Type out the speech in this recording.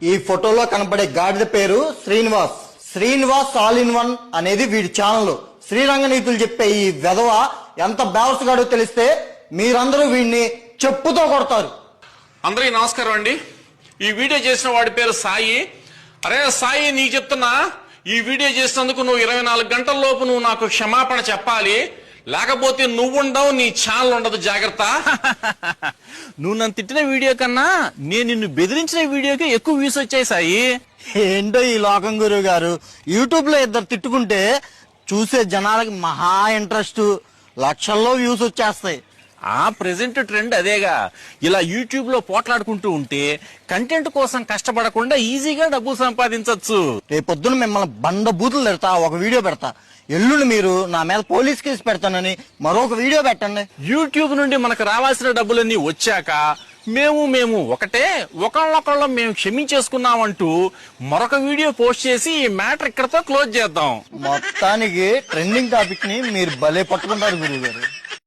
ఈ ఫోటోలో కనపడే గాడిద పేరు Srinivas. Srinivas all in one అనేది వీడి ఛానల్. శ్రీరంగ నీతులు చెప్పే ఈ వెధవ ఎంత బేవసగాడో తెలిస్తే మీరందరూ వీడిని చెప్పుతో కొడతారు. అందరికీ నమస్కారం అండి. ఈ వీడియో చేసిన వాడి పేరు సాయి. అరే సాయి, నీకు చెప్తున్నా, ఈ వీడియో చేసినందుకు నువ్వు 24 గంటల లోపు నువ్వు నాకు క్షమాపణ చెప్పాలి, లేకపోతే నువ్వుండవు, నీ ఛానల్ ఉండదు, జాగ్రత్త. నువ్వు నన్ను తిట్టిన వీడియో కన్నా నేను నిన్ను బెదిరించిన వీడియోకి ఎక్కువ వ్యూస్ వచ్చాయి సాయి. ఏంటో ఈ లోకం గురువు గారు, యూట్యూబ్ లో ఇద్దరు తిట్టుకుంటే చూసే జనాలకి మహా ఇంట్రెస్ట్, లక్షల్లో వ్యూస్ వచ్చేస్తాయి. ఆ ప్రెసెంట్ ట్రెండ్ అదేగా. ఇలా యూట్యూబ్ లో పోట్లాడుకుంటూ ఉంటే కంటెంట్ కోసం కష్టపడకుండా ఈజీగా డబ్బు సంపాదించవచ్చు. రేపొద్దున మిమ్మల్ని బండ బూతులు పెడతా, ఒక వీడియో పెడతా. ఎల్లుండి మీరు నా మీద పోలీస్ కేసు పెడతానని మరొక వీడియో పెట్టండి. యూట్యూబ్ నుండి మనకు రావాల్సిన డబ్బులన్నీ వచ్చాక మేము ఒకటే, ఒకళ్ళొకళ్ళం మేము క్షమించేసుకున్నామంటూ మరొక వీడియో పోస్ట్ చేసి ఈ మ్యాటర్ ఇక్కడతో క్లోజ్ చేద్దాం. మొత్తానికి ట్రెండింగ్ టాపిక్ ని మీరు భలే పట్టుకుంటారు గురువు గారు.